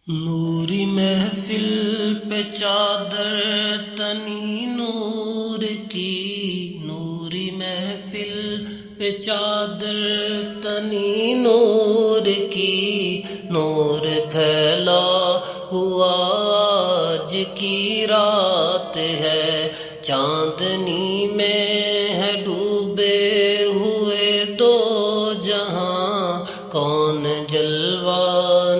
نوری محفل پہ چادر تنی نور کی، نوری محفل پہ چادر تنی نور کی، نور پھیلا ہوا آج کی رات ہے، چاندنی میں ہے ڈوبے ہوئے دو جہاں، کون جلوہ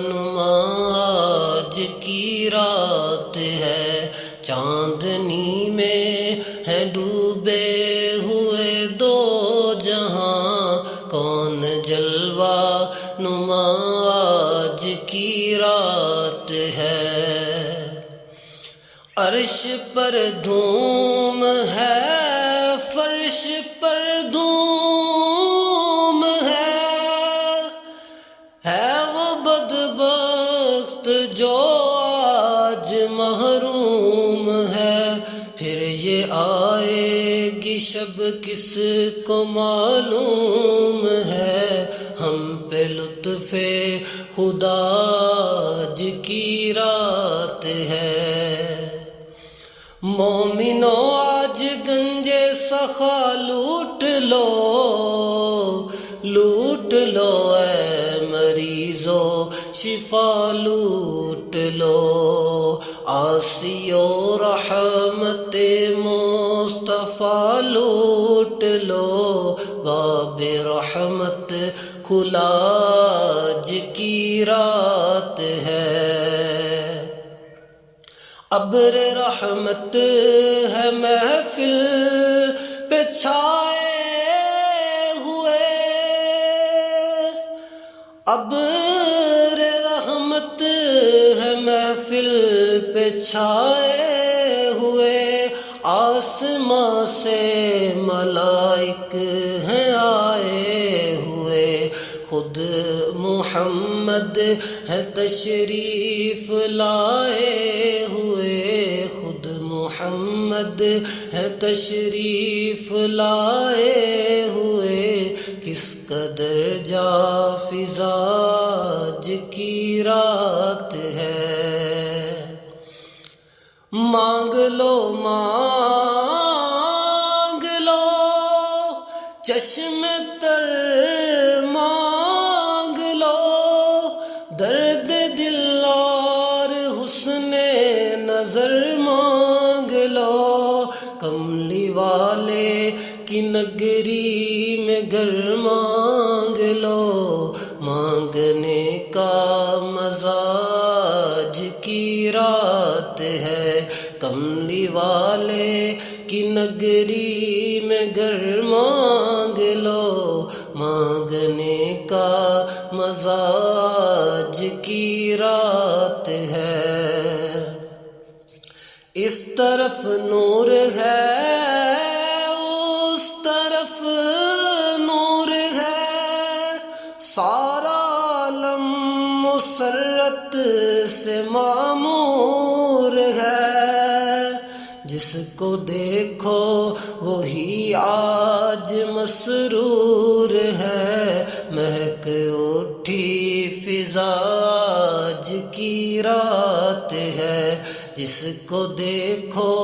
نما آج کی رات ہے، چاندنی میں ہے ڈوبے ہوئے دو جہاں، کون جلوہ نما آج کی رات ہے۔ عرش پر دھوم ہے، فرش پر دھوم ہے وہ بدبخت جو آج محروم ہے، پھر یہ آئے گی شب کس کو معلوم ہے، ہم پہ لطف خدا آج کی رات ہے۔ مومنو آج گنجے سخا لوٹ لو، لوٹ لو اے مریضو شفا لوٹ لو، آسیو رحمت مصطفیٰ لوٹ لو، باب رحمت کھلا آج کی رات ہے۔ ابر رحمت ہے محفل پہ چھائے ہوئے، ابر رحمت ہے محفل پہ چھائے ہوئے، آسماں سے ملائک ہیں آئے ہوئے، خود محمد ہے تشریف لائے ہوئے، خود محمد ہے تشریف لائے ہوئے، کس قدر جا فضا آج کی رات ہے۔ مانگ لو مانگ لو چشم تر مانگ لو، درد دل اور حسن نظر مانگ لو، کملی والے کی نگری میں گھر مانگ لو، مانگنے کا مزاج کی رات ہے، کملی والے کی نگری میں گھر مانگ لو، مانگنے کا مزاج کی رات ہے۔ اس طرف نور ہے اس طرف نور ہے، سارا عالم مسرت سے معمور ہے، جس کو دیکھو وہی آج مسرور ہے، مہک اٹھی فضا آج کی رات ہے، جس کو دیکھو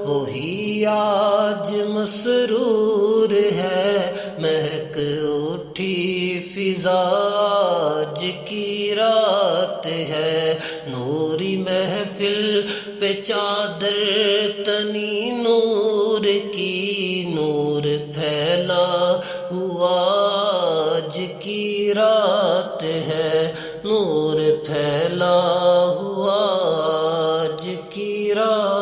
وہی آج مسرور ہے، مہک اٹھی فضا آج کی رات ہے۔ نوری محفل پہ چادر تنی نور کی، نور پھیلا ہوا آج کی رات ہے، نور پھیلا ہوا آج کی رات